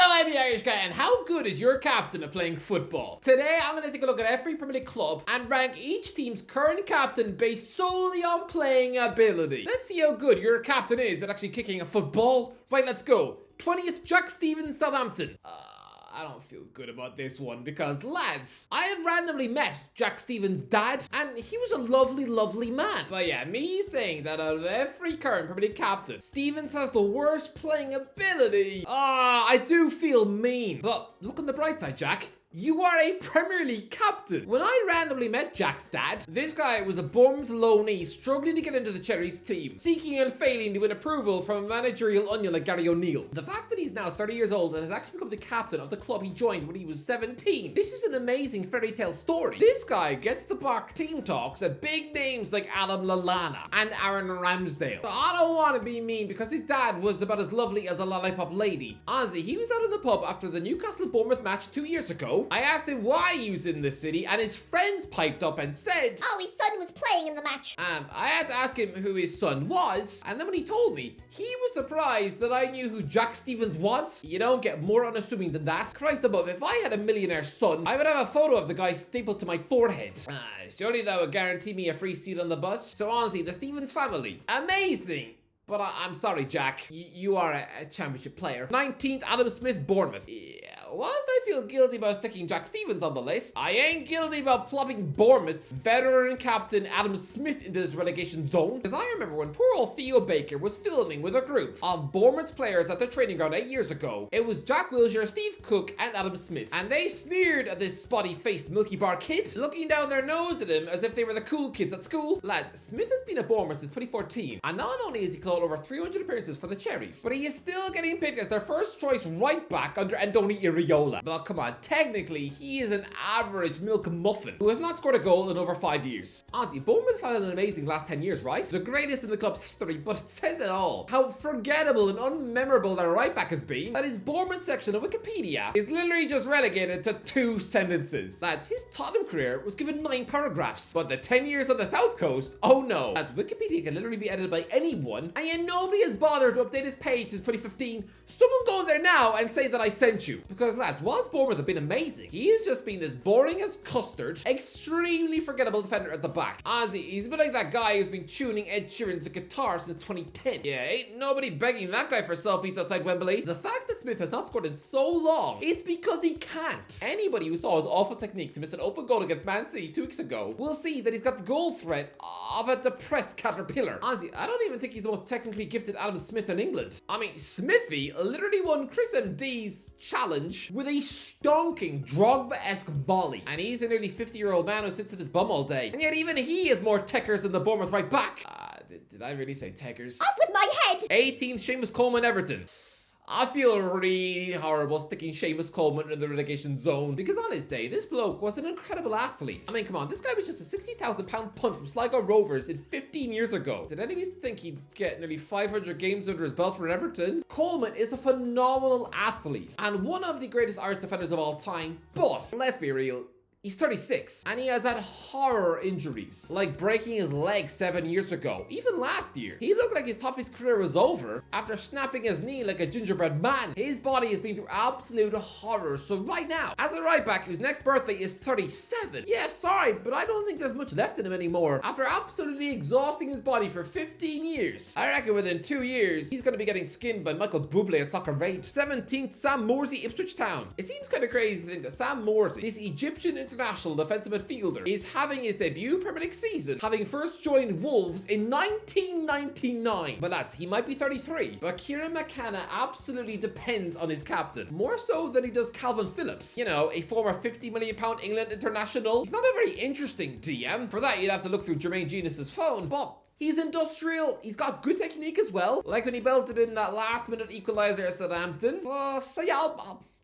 Hello, I'm the Irish guy, and how good is your captain at playing football? Today, I'm going to take a look at every Premier League club and rank each team's current captain based solely on playing ability. Let's see how good your captain is at actually kicking a football. Right, let's go. 20th, Jack Stevens, Southampton. I don't feel good about this one because, lads, I had randomly met Jack Stevens' dad, and he was a lovely, lovely man. But yeah, me saying that out of every current Premier League captain, Stevens has the worst playing ability. I do feel mean. But look on the bright side, Jack. You are a Premier League captain. When I randomly met Jack's dad, this guy was a Bournemouth loanee struggling to get into the Cherries team, seeking and failing to win approval from a managerial onion like Gary O'Neill. The fact that he's now 30 years old and has actually become the captain of the club he joined when he was 17. This is an amazing fairy tale story. This guy gets to bark team talks at big names like Adam Lallana and Aaron Ramsdale. I don't want to be mean because his dad was about as lovely as a lollipop lady. Honestly, he was out in the pub after the Newcastle-Bournemouth match 2 years ago. I asked him why he was in the city, and his friends piped up and said, "Oh, his son was playing in the match." I had to ask him who his son was, and then when he told me, he was surprised that I knew who Jack Stevens was. You don't get more unassuming than that. Christ above, if I had a millionaire son, I would have a photo of the guy stapled to my forehead. Surely that would guarantee me a free seat on the bus. So honestly, the Stevens family, amazing. But I'm sorry, Jack. You are a championship player. 19th, Adam Smith, Bournemouth. Yeah, whilst I feel guilty about sticking Jack Stevens on the list, I ain't guilty about plopping Bournemouth's veteran captain Adam Smith into this relegation zone. Because I remember when poor old Theo Baker was filming with a group of Bournemouth's players at their training ground 8 years ago. It was Jack Wilshere, Steve Cook, and Adam Smith. And they sneered at this spotty-faced Milky Bar kid, looking down their nose at him as if they were the cool kids at school. Lads, Smith has been at Bournemouth since 2014. And not only is he closed over 300 appearances for the Cherries, but he is still getting picked as their first choice right back under Andoni Iraola. But come on, technically he is an average milk muffin who has not scored a goal in over 5 years. Honestly, Bournemouth have had an amazing last 10 years, right? The greatest in the club's history, but it says it all. How forgettable and unmemorable their right back has been, that his Bournemouth section of Wikipedia is literally just relegated to 2 sentences. Lads, his Tottenham career was given 9 paragraphs, but the 10 years on the South Coast, oh no. Lads, Wikipedia can literally be edited by anyone, and yet nobody has bothered to update his page since 2015. Someone go in there now and say that I sent you. Because lads, whilst Bournemouth have been amazing, he has just been this boring as custard, extremely forgettable defender at the back. Honestly, he's a bit like that guy who's been tuning Ed Sheeran's guitar since 2010. Yeah, ain't nobody begging that guy for selfies outside Wembley. The fact that Smith has not scored in so long, it's because he can't. Anybody who saw his awful technique to miss an open goal against Man City 2 weeks ago will see that he's got the goal threat of a depressed caterpillar. Honestly, I don't even think he's the most technically gifted Adam Smith in England. I mean, Smithy literally won Chris MD's challenge with a stonking Drogba-esque volley. And he's a nearly 50-year-old man who sits at his bum all day. And yet even he is more techers than the Bournemouth right back. Did I really say techers? Off with my head! 18th, Seamus Coleman, Everton. I feel really horrible sticking Seamus Coleman in the relegation zone because on his day, this bloke was an incredible athlete. I mean, come on, this guy was just a £60,000 punt from Sligo Rovers in 15 years ago. Did anyone used to think he'd get nearly 500 games under his belt for Everton? Coleman is a phenomenal athlete and one of the greatest Irish defenders of all time, but let's be real, he's 36 and he has had horror injuries, like breaking his leg 7 years ago. Even last year, he looked like his top of his career was over after snapping his knee like a gingerbread man. His body has been through absolute horror. So right now, as a right back whose next birthday is 37, yeah, sorry, but I don't think there's much left in him anymore. After absolutely exhausting his body for 15 years, I reckon within 2 years, he's going to be getting skinned by Michael Bublé at Soccer Raid. 17th, Sam Morsy, Ipswich Town. It seems kind of crazy to think that Sam Morsy, this Egyptian international defensive midfielder, is having his debut Premier League season, having first joined Wolves in 1999. But lads, he might be 33, but Kieran McKenna absolutely depends on his captain, more so than he does Calvin Phillips, you know, a former £50 million England international. He's not a very interesting DM. For that, you'd have to look through Jermaine Genius's phone, but he's industrial. He's got good technique as well, like when he belted in that last-minute equalizer at Southampton. So yeah,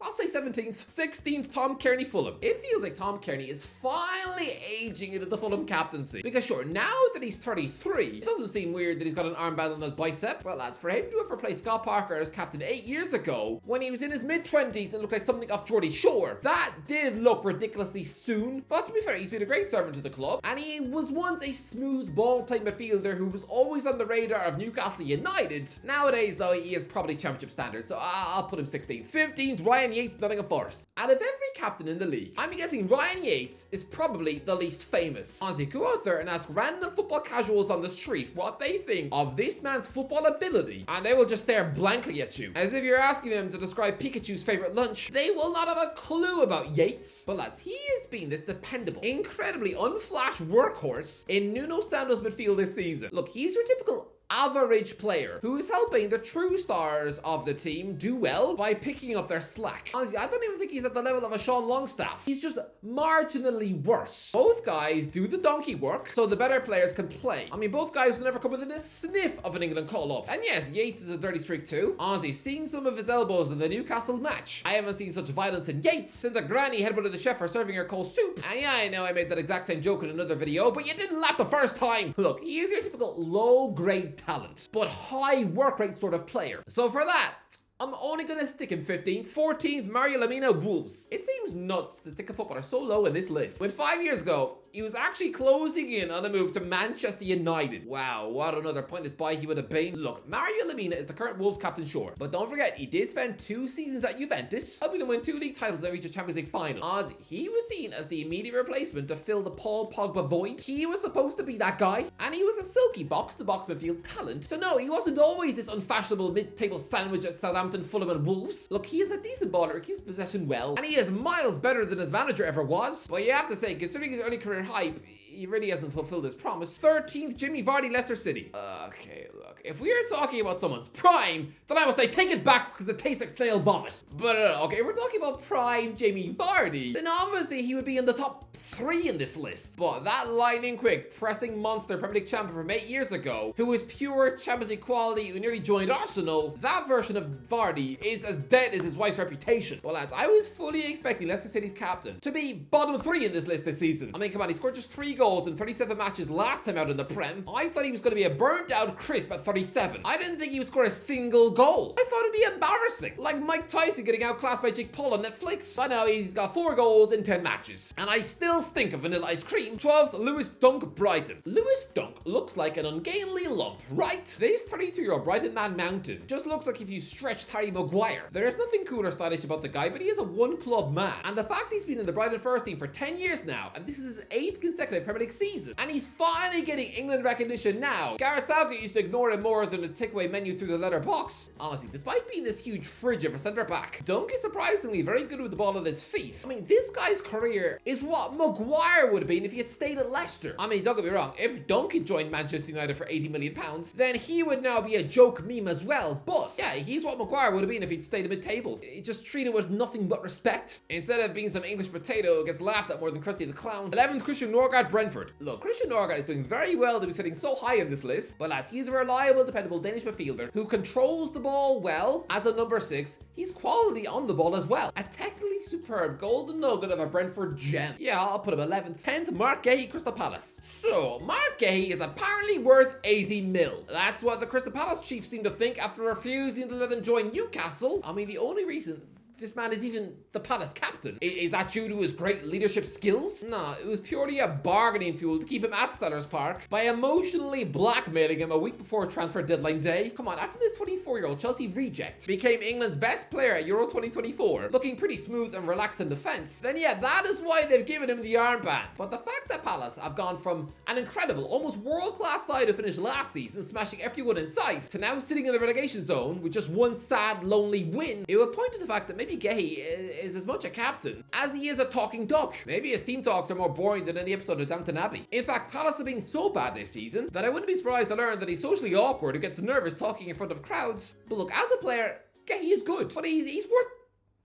I'll say 17th. 16th, Tom Kearney, Fulham. It feels like Tom Kearney is finally aging into the Fulham captaincy. Because sure, now that he's 33, it doesn't seem weird that he's got an armband on his bicep. Well, lads, for him to have replaced Scott Parker as captain 8 years ago, when he was in his mid-20s and looked like something off Geordie Shore, that did look ridiculously soon. But to be fair, he's been a great servant to the club, and he was once a smooth ball-playing midfielder who was always on the radar of Newcastle United. Nowadays, though, he is probably championship standard, so I'll put him 16th. 15th, Ryan Yates, Nottingham Forest. Out of every captain in the league, I'm guessing Ryan Yates is probably the least famous. Honestly, go out there and ask random football casuals on the street what they think of this man's football ability, and they will just stare blankly at you, as if you're asking them to describe Pikachu's favorite lunch. They will not have a clue about Yates. But lads, he has been this dependable, incredibly unflash workhorse in Nuno Santos midfield this season. Look, he's your typical average player who is helping the true stars of the team do well by picking up their slack. Honestly, I don't even think he's at the level of a Sean Longstaff. He's just marginally worse. Both guys do the donkey work so the better players can play. I mean, both guys will never come within a sniff of an England call-up. And yes, Yates is a dirty streak too. Honestly, seeing some of his elbows in the Newcastle match, I haven't seen such violence in Yates since a granny headbutted the chef for serving her cold soup. And yeah, I know I made that exact same joke in another video, but you didn't laugh the first time. Look, he is your typical low-grade talent, but high work rate sort of player. So for that, I'm only going to stick him 15th. 14th, Mario Lemina, Wolves. It seems nuts to stick a footballer so low in this list, when 5 years ago, he was actually closing in on a move to Manchester United. Wow, what another pointless buy he would have been. Look, Mario Lemina is the current Wolves captain, sure, but don't forget, he did spend 2 seasons at Juventus, helping them win 2 league titles and reach a Champions League final. Ozzy, he was seen as the immediate replacement to fill the Paul Pogba void. He was supposed to be that guy, and he was a silky box-to-box midfield talent. So no, he wasn't always this unfashionable mid-table sandwich at Southampton, Fulham, and Wolves. Look, he is a decent baller, he keeps possession well, and he is miles better than his manager ever was. But you have to say, considering his early career hype, he really hasn't fulfilled his promise. 13th, Jimmy Vardy, Leicester City. Okay, look, if we are talking about someone's prime, then I will say take it back because it tastes like snail vomit. But okay, if we're talking about prime Jamie Vardy, then obviously he would be in the top 3 in this list. But that lightning quick, pressing monster Premier League champion from 8 years ago, who was pure Champions League quality, who nearly joined Arsenal, that version of Vardy is as dead as his wife's reputation. Well lads, I was fully expecting Leicester City's captain to be bottom 3 in this list this season. I mean, come on, he scored just 3 goals in 37 matches last time out in the Prem. I thought he was going to be a burnt out crisp at 37. I didn't think he would score a single goal. I thought it'd be embarrassing, like Mike Tyson getting outclassed by Jake Paul on Netflix. But now he's got 4 goals in 10 matches. And I still stink of vanilla ice cream. 12th, Lewis Dunk, Brighton. Lewis Dunk looks like an ungainly lump, right? Today's 32-year-old Brighton man mountain just looks like if you stretched Harry Maguire. There is nothing cool or stylish about the guy, but he is a one-club man. And the fact he's been in the Brighton first team for 10 years now, and this is his 8th consecutive Premier League season, and he's finally getting England recognition now. Gareth Southgate used to ignore him more than a takeaway menu through the letter box. Honestly, despite being this huge fridge of a centre-back, Dunk is surprisingly very good with the ball at his feet. I mean, this guy's career is what Maguire would have been if he had stayed at Leicester. I mean, don't get me wrong, if Dunk had joined Manchester United for £80 million, then he would now be a joke meme as well. But yeah, he's what Maguire would have been if he'd stayed mid-table. He just treated with nothing but respect, instead of being some English potato who gets laughed at more than Krusty the Clown. 11th, Christian Norgard, Brentford. Look, Christian Norgard is doing very well to be sitting so high in this list, but lads, he's a reliable, dependable Danish midfielder who controls the ball well. As a number 6, he's quality on the ball as well. A technically superb golden nugget of a Brentford gem. Yeah, I'll put him 11th. 10th, Mark Gahey, Crystal Palace. So, Mark Gahey is apparently worth 80 mil. That's what the Crystal Palace chiefs seem to think after refusing to let him join Newcastle. I mean, the only reason this man is even the Palace captain. Is that due to his great leadership skills? No, it was purely a bargaining tool to keep him at Sellers Park by emotionally blackmailing him a week before transfer deadline day. Come on, after this 24-year-old Chelsea reject became England's best player at Euro 2024, looking pretty smooth and relaxed in defense, then yeah, that is why they've given him the armband. But the fact that Palace have gone from an incredible, almost world-class side who finished last season, smashing everyone in sight, to now sitting in the relegation zone with just one sad, lonely win, it would point to the fact that maybe Gahey is as much a captain as he is a talking duck. Maybe his team talks are more boring than any episode of Downton Abbey. In fact, Palace have been so bad this season that I wouldn't be surprised to learn that he's socially awkward and gets nervous talking in front of crowds. But look, as a player, Gahey is good, but he's worth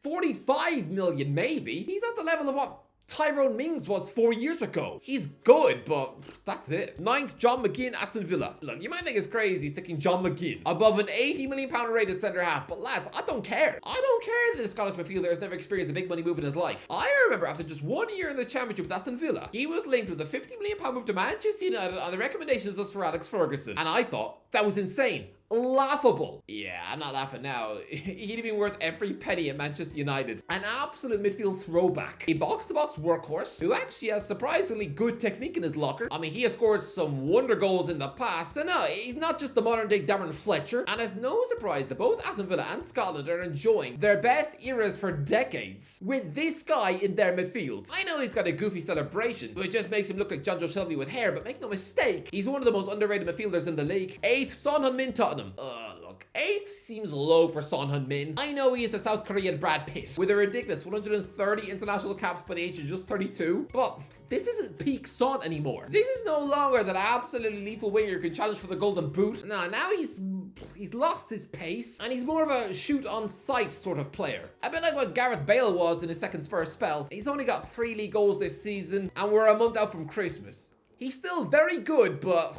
45 million maybe. He's at the level of what Tyrone Mings was 4 years ago. He's good, but that's it. 9th, John McGinn, Aston Villa. Look, you might think it's crazy sticking John McGinn above an £80 million rated centre-half, but lads, I don't care. I don't care that the Scottish midfielder has never experienced a big money move in his life. I remember after just 1 year in the Championship with Aston Villa, he was linked with a £50 million move to Manchester United on the recommendations of Sir Alex Ferguson, and I thought that was insane. Laughable. Yeah, I'm not laughing now. He'd have been worth every penny at Manchester United. An absolute midfield throwback. A box-to-box workhorse who actually has surprisingly good technique in his locker. I mean, he has scored some wonder goals in the past. So no, he's not just the modern-day Darren Fletcher. And it's no surprise that both Aston Villa and Scotland are enjoying their best eras for decades with this guy in their midfield. I know he's got a goofy celebration, which just makes him look like John Joe Shelby with hair, but make no mistake, he's one of the most underrated midfielders in the league. 8th, Son Heung-min, Tottenham. Look, 8th seems low for Son Heung-min. I know he is the South Korean Brad Pitt with a ridiculous 130 international caps by the age of just 32, but this isn't peak Son anymore. This is no longer that absolutely lethal winger who can challenge for the golden boot. No, now he's lost his pace and he's more of a shoot on sight sort of player. A bit like what Gareth Bale was in his second Spurs spell. He's only got 3 league goals this season and we're a month out from Christmas. He's still very good, but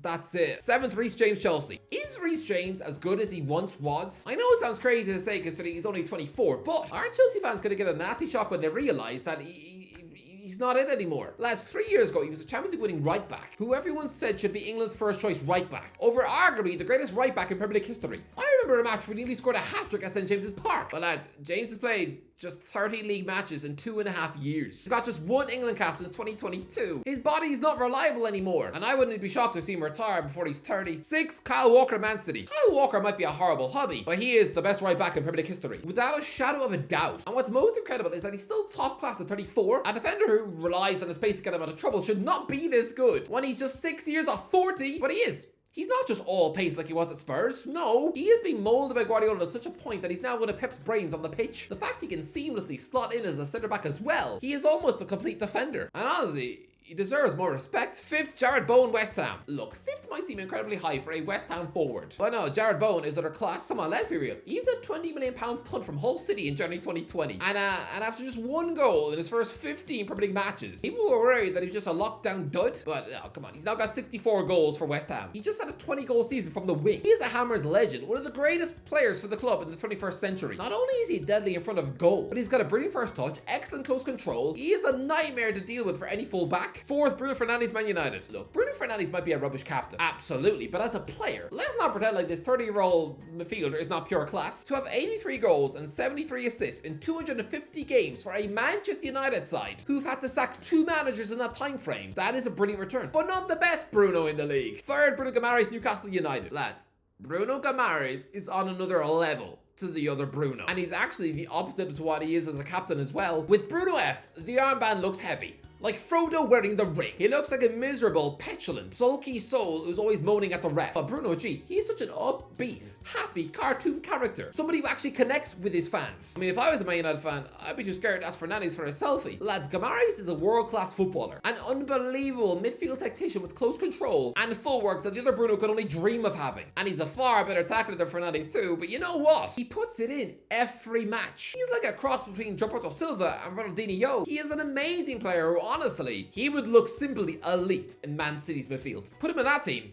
that's it. 7th, Reece James, Chelsea. Is Reece James as good as he once was? I know it sounds crazy to say considering he's only 24, but aren't Chelsea fans going to get a nasty shock when they realise that he's not it anymore? Last 3 years ago, he was a Champions League winning right back, who everyone said should be England's first choice right back, over arguably the greatest right back in Premier League history. I remember a match where he nearly scored a hat-trick at St James's Park. But lads, James has played just 30 league matches in 2.5 years. He's got just 1 England cap since 2022. His body's not reliable anymore, and I wouldn't be shocked to see him retire before he's 30. 6th, Kyle Walker, Man City. Kyle Walker might be a horrible hobby, but he is the best right back in Premier League history, without a shadow of a doubt. And what's most incredible is that he's still top class at 34. A defender who relies on his pace to get him out of trouble should not be this good when he's just 6 years off 40, but he is. He's not just all pace like he was at Spurs. No, he is being moulded by Guardiola to such a point that he's now one of Pep's brains on the pitch. The fact he can seamlessly slot in as a centre-back as well. He is almost a complete defender. And honestly, he deserves more respect. 5th, Jared Bowen, West Ham. Look, 5th might seem incredibly high for a West Ham forward, but no, Jared Bowen is other class. Come on, let's be real. He was a £20 million punt from Hull City in January 2020, and after just 1 goal in his first 15 Premier League matches, people were worried that he was just a lockdown dud. But oh, come on, he's now got 64 goals for West Ham. He just had a 20-goal season from the wing. He is a Hammers legend, one of the greatest players for the club in the 21st century. Not only is he deadly in front of goal, but he's got a brilliant first touch, excellent close control. He is a nightmare to deal with for any full-back. 4th, Bruno Fernandes, Man United. Look, Bruno Fernandes might be a rubbish captain, absolutely, but as a player, let's not pretend like this 30-year-old midfielder is not pure class. To have 83 goals and 73 assists in 250 games for a Manchester United side who've had to sack 2 managers in that time frame, that is a brilliant return, but not the best Bruno in the league. 3rd, Bruno Guimaraes, Newcastle United. Lads, Bruno Guimaraes is on another level to the other Bruno, and he's actually the opposite to what he is as a captain as well. With Bruno F, the armband looks heavy, like Frodo wearing the ring. He looks like a miserable, petulant, sulky soul who's always moaning at the ref. But Bruno G, he's such an upbeat, happy cartoon character. Somebody who actually connects with his fans. I mean, if I was a Man United fan, I'd be too scared to ask Fernandes for a selfie. Lads, Guimaraes is a world-class footballer, an unbelievable midfield tactician with close control and full work that the other Bruno could only dream of having. And he's a far better tackler than Fernandes too, but you know what? He puts it in every match. He's like a cross between Gilberto Silva and Ronaldinho. He is an amazing player who, honestly, he would look simply elite in Man City's midfield. Put him in that team,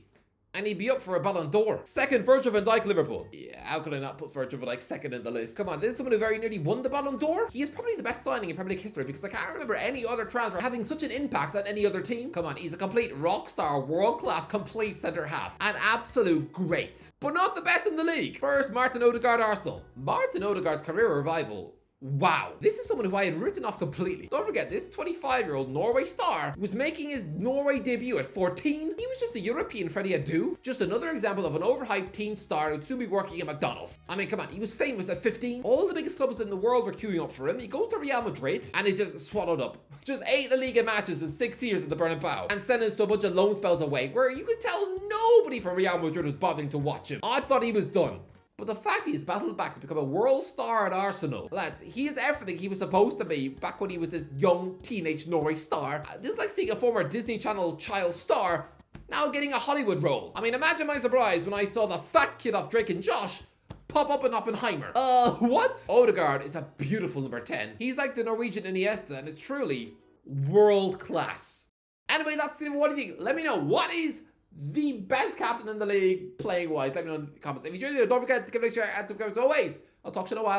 and he'd be up for a Ballon d'Or. 2nd, Virgil van Dijk, Liverpool. Yeah, how could I not put Virgil van Dijk 2nd in the list? Come on, this is someone who very nearly won the Ballon d'Or. He is probably the best signing in Premier League history because I can't remember any other transfer having such an impact on any other team. Come on, he's a complete rock star, world-class, complete centre-half. An absolute great, but not the best in the league. 1st, Martin Odegaard, Arsenal. Martin Odegaard's career revival. Wow, this is someone who I had written off completely. Don't forget, this 25-year-old Norway star was making his Norway debut at 14. He was just a European Freddie Adu. Just another example of an overhyped teen star who'd soon be working at McDonald's. I mean, come on, he was famous at 15. All the biggest clubs in the world were queuing up for him. He goes to Real Madrid and is just swallowed up. Just 8 La Liga matches in 6 years at the Bernabeu and sentenced to a bunch of loan spells away where you could tell nobody from Real Madrid was bothering to watch him. I thought he was done. But the fact he's battled back to become a world star at Arsenal, lads, he is everything he was supposed to be back when he was this young teenage Norway star. This is like seeing a former Disney Channel child star now getting a Hollywood role. I mean, imagine my surprise when I saw the fat kid off Drake and Josh pop up an Oppenheimer. What? Odegaard is a beautiful number 10. He's like the Norwegian Iniesta, and it's truly world class. Anyway, that's the what do you think? Let me know, what is the best captain in the league playing wise? Let me know in the comments. If you enjoyed the video, don't forget to give it a share and subscribe as always. I'll talk to you in a while.